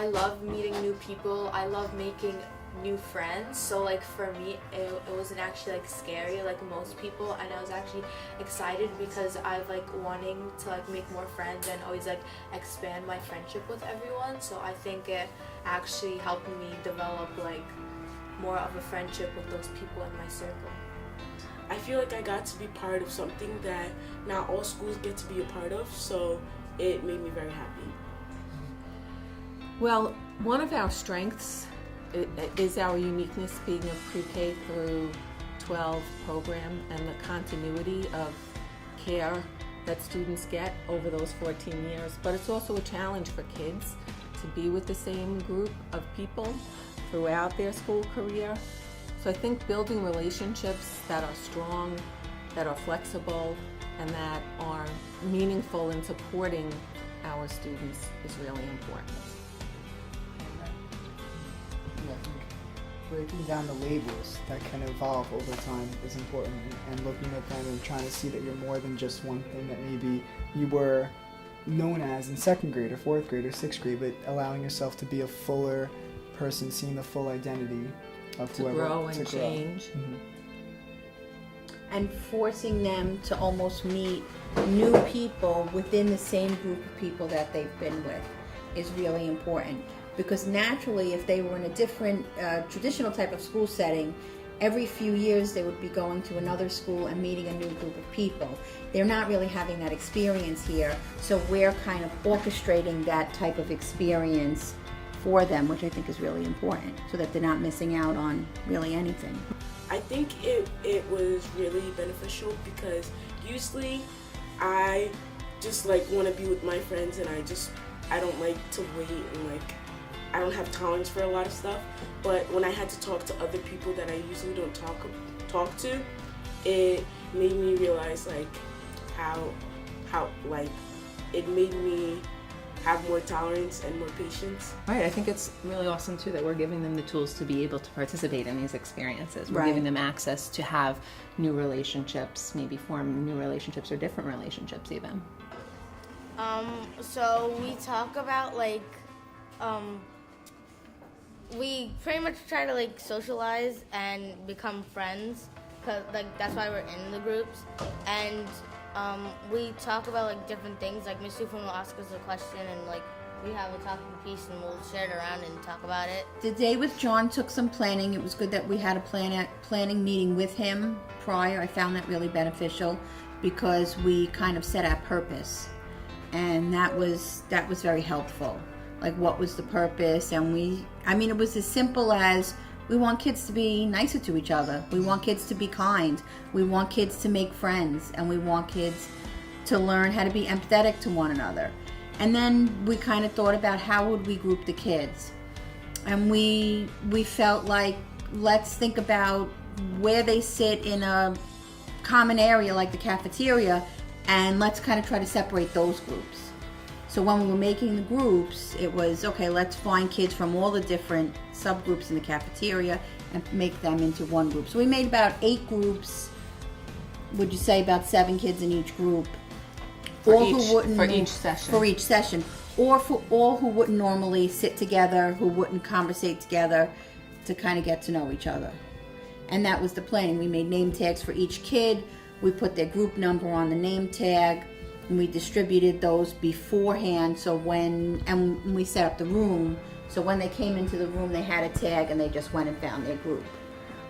I love meeting new people. I love making new friends. So like for me, it wasn't actually like scary like most people, and I was actually excited because I like wanting to like make more friends and always like expand my friendship with everyone. So I think it actually helped me develop like more of a friendship with those people in my circle. I feel like I got to be part of something that not all schools get to be a part of, so it made me very happy. Well, one of our strengths is our uniqueness being a pre-K through 12 program and the continuity of care that students get over those 14 years. But it's also a challenge for kids to be with the same group of people throughout their school career. So I think building relationships that are strong, that are flexible, and that are meaningful in supporting our students is really important. I think breaking down the labels that can evolve over time is important, and looking at them and trying to see that you're more than just one thing that maybe you were known as in 2nd grade or 4th grade or 6th grade, but allowing yourself to be a fuller person, seeing the full identity of To whoever grow and change. Mm-hmm. And forcing them to almost meet new people within the same group of people that they've been with is really important. Because naturally, if they were in a different traditional type of school setting, every few years they would be going to another school and meeting a new group of people. They're not really having that experience here, so we're kind of orchestrating that type of experience for them, which I think is really important, so that they're not missing out on really anything. I think it was really beneficial because usually I just like want to be with my friends, and I don't like to wait, and like I don't have tolerance for a lot of stuff. But when I had to talk to other people that I usually don't talk to, it made me realize like how like it made me have more tolerance and more patience. Right, I think it's really awesome too that we're giving them the tools to be able to participate in these experiences. We're Right. giving them access to have new relationships, maybe form new relationships or different relationships even. So we talk about like, we pretty much try to like socialize and become friends, cause like that's why we're in the groups, and we talk about like different things. Like Miss Sufan will ask us a question, and like we have a talking piece, and we'll share it around and talk about it. The day with John took some planning. It was good that we had a planning meeting with him prior. I found that really beneficial because we kind of set our purpose, and that was very helpful. Like, what was the purpose? And it was as simple as we want kids to be nicer to each other. We want kids to be kind. We want kids to make friends, and we want kids to learn how to be empathetic to one another. And then we kind of thought about how would we group the kids. And we felt like, let's think about where they sit in a common area like the cafeteria, and let's kind of try to separate those groups. So when we were making the groups, it was, okay, let's find kids from all the different subgroups in the cafeteria and make them into one group. So we made about 8 groups. Would you say about 7 kids in each group? For each session. For each session. Or for all who wouldn't normally sit together, who wouldn't conversate together, to kind of get to know each other. And that was the planning. We made name tags for each kid. We put their group number on the name tag. And we distributed those beforehand, and we set up the room, so when they came into the room they had a tag and they just went and found their group.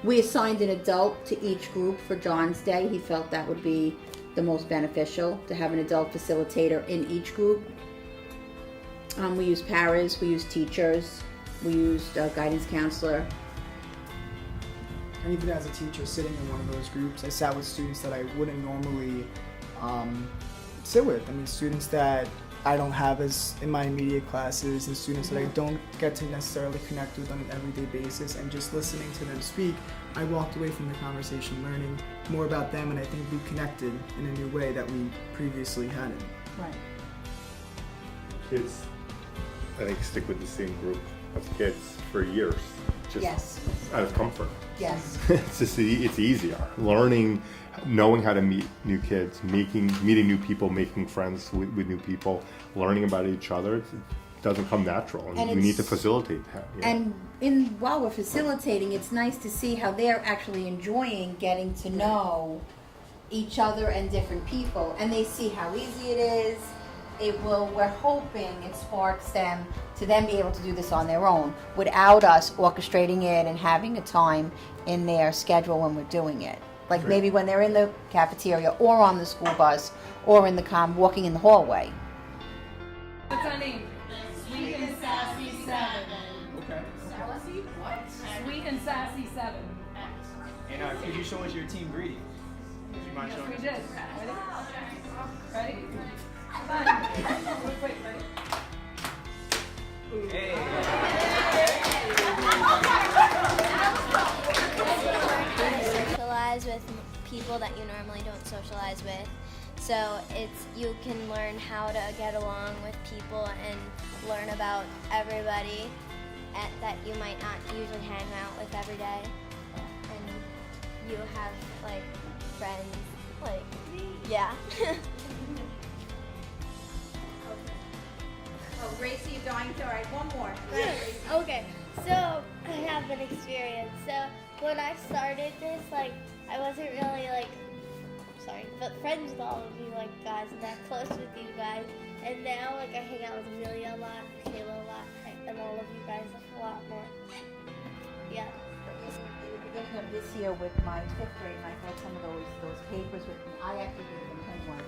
We assigned an adult to each group for John's day. He felt that would be the most beneficial, to have an adult facilitator in each group. We used paras, we used teachers, we used a guidance counselor. And even as a teacher sitting in one of those groups, I sat with students that I wouldn't normally sit with. I mean, students that I don't have as in my immediate classes, and students that I don't get to necessarily connect with on an everyday basis, and just listening to them speak, I walked away from the conversation learning more about them, and I think we connected in a new way that we previously hadn't. Right. Kids, I think, stick with the same group of kids for years, just Yes. out of comfort. Yes. It's easier. Learning, knowing how to meet new kids, meeting new people, making friends with new people, learning about each other. doesn't come natural, and And we need to it's- facilitate that. Yeah. And while we're facilitating, it's nice to see how they're actually enjoying getting to know each other and different people, and they see how easy it is. We're hoping it sparks them to then be able to do this on their own without us orchestrating it and having a time in their schedule when we're doing it. Like Right. maybe when they're in the cafeteria or on the school bus or in the walking in the hallway. What's our name? Sweet and Sassy 7. Okay. Sassy what? Sweet and Sassy 7. And could you show us your team greeting? Would you mind Yes, showing we us? did. Ready? Ready? Wait, ready? Socialize with people that you normally don't socialize with. So you can learn how to get along with people and learn about everybody that you might not usually hang out with every day. And you have like friends, like yeah. Oh, Gracie, you're going to? All right, one more. Okay, so I have an experience. So when I started this, like, I wasn't really but friends with all of you, like, guys, and that close with you guys. And now, like, I hang out with Amelia a lot, Kayla a lot, and all of you guys a lot more. Yeah. At the beginning of this year with my 5th grade, and I had some of those papers with me. I actually gave them homework.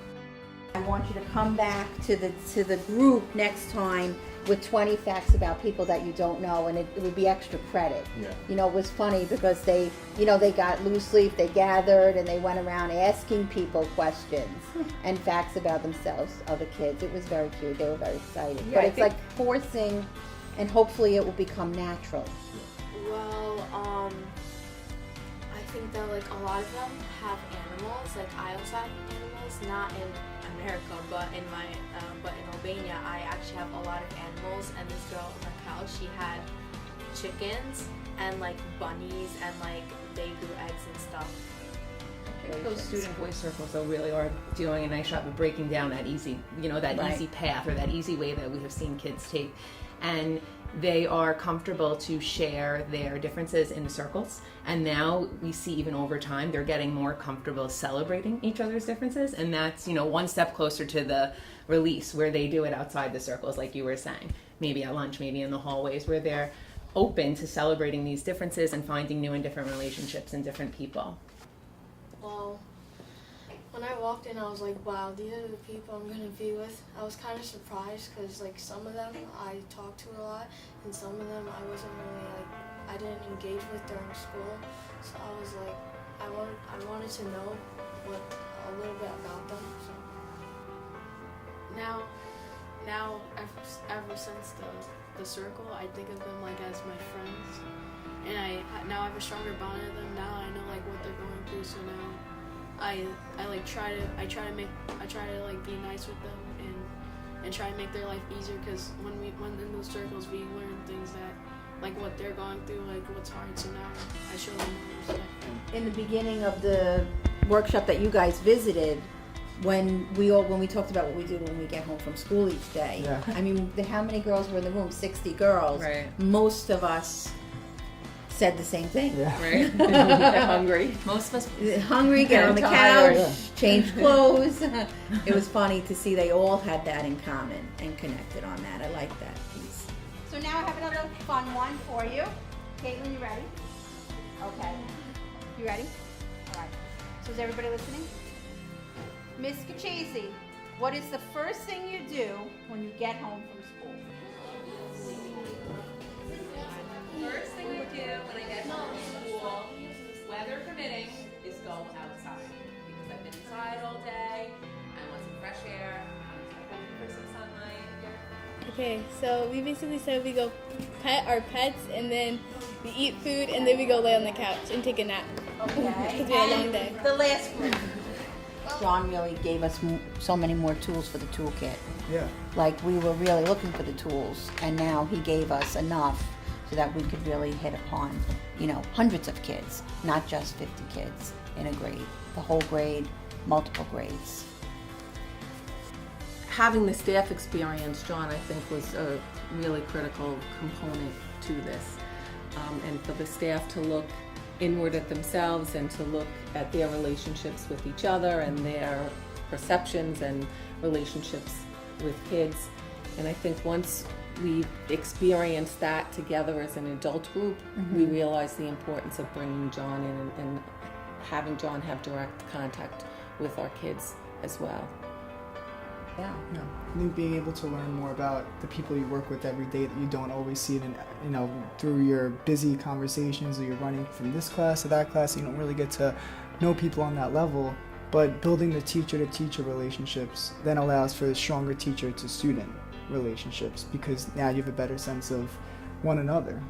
I want you to come back to the group next time with 20 facts about people that you don't know, and it would be extra credit. Yeah. You know, it was funny because they got loose leaf, they gathered, and they went around asking people questions and facts about themselves, other kids. It was very cute. They were very excited. Yeah, But I it's think- like forcing, and hopefully it will become natural. Well, I think that like a lot of them have animals. Like I also have animals, not in America, but in Albania, I actually have a lot of animals. And this girl in her house, she had chickens and like bunnies, and like they grew eggs and stuff. Those student voice circles though really are doing a nice job of breaking down that easy, that Right. easy path or that easy way that we have seen kids take. And they are comfortable to share their differences in the circles. And now we see even over time, they're getting more comfortable celebrating each other's differences. And that's, one step closer to the release where they do it outside the circles, like you were saying, maybe at lunch, maybe in the hallways, where they're open to celebrating these differences and finding new and different relationships and different people. Well, when I walked in, I was like, wow, these are the people I'm going to be with. I was kind of surprised because, like, some of them I talked to a lot, and some of them I wasn't really, I didn't engage with during school. So I was like, I wanted to know a little bit about them. So now ever since the circle, I think of them, like, as my friends. And I now have a stronger bond with them. Now I know like what they're going through. So now I try to like be nice with them and try to make their life easier. Because when in those circles we learn things that like what they're going through, like what's hard. So now I show them more respect. In the beginning of the workshop that you guys visited, when we talked about what we do when we get home from school each day. Yeah. I mean, how many girls were in the room? 60 girls. Right. Most of us said the same thing. Yeah. Right? Hungry. Most of us. Hungry, get on the Tired. couch, change clothes. It was funny to see they all had that in common and connected on that. I like that piece. So now I have another fun one for you. Caitlin, you ready? Okay. You ready? All right. So is everybody listening? Miss Kachese, what is the first thing you do when you get home from school? First thing I do when I get home from school, weather permitting, is go outside. Because I've been inside all day, I want some fresh air, I'm hoping for some sunlight. Okay, so we basically said we go pet our pets, and then we eat food, and then we go lay on the couch and take a nap. Okay. Because we had a long day. The last group. John really gave us so many more tools for the toolkit. Yeah. Like we were really looking for the tools, and now he gave us enough so that we could really hit upon, hundreds of kids, not just 50 kids in a grade, the whole grade, multiple grades. having the staff experience, John, I think was a really critical component to this. And for the staff to look inward at themselves and to look at their relationships with each other and their perceptions and relationships with kids. And I think once we experienced that together as an adult group, we realized the importance of bringing John in and having John have direct contact with our kids as well. Yeah. Yeah, I think being able to learn more about the people you work with every day that you don't always see it in, through your busy conversations, or you're running from this class to that class, you don't really get to know people on that level. But building the teacher-to-teacher relationships then allows for stronger teacher-to-student relationships, because now you have a better sense of one another.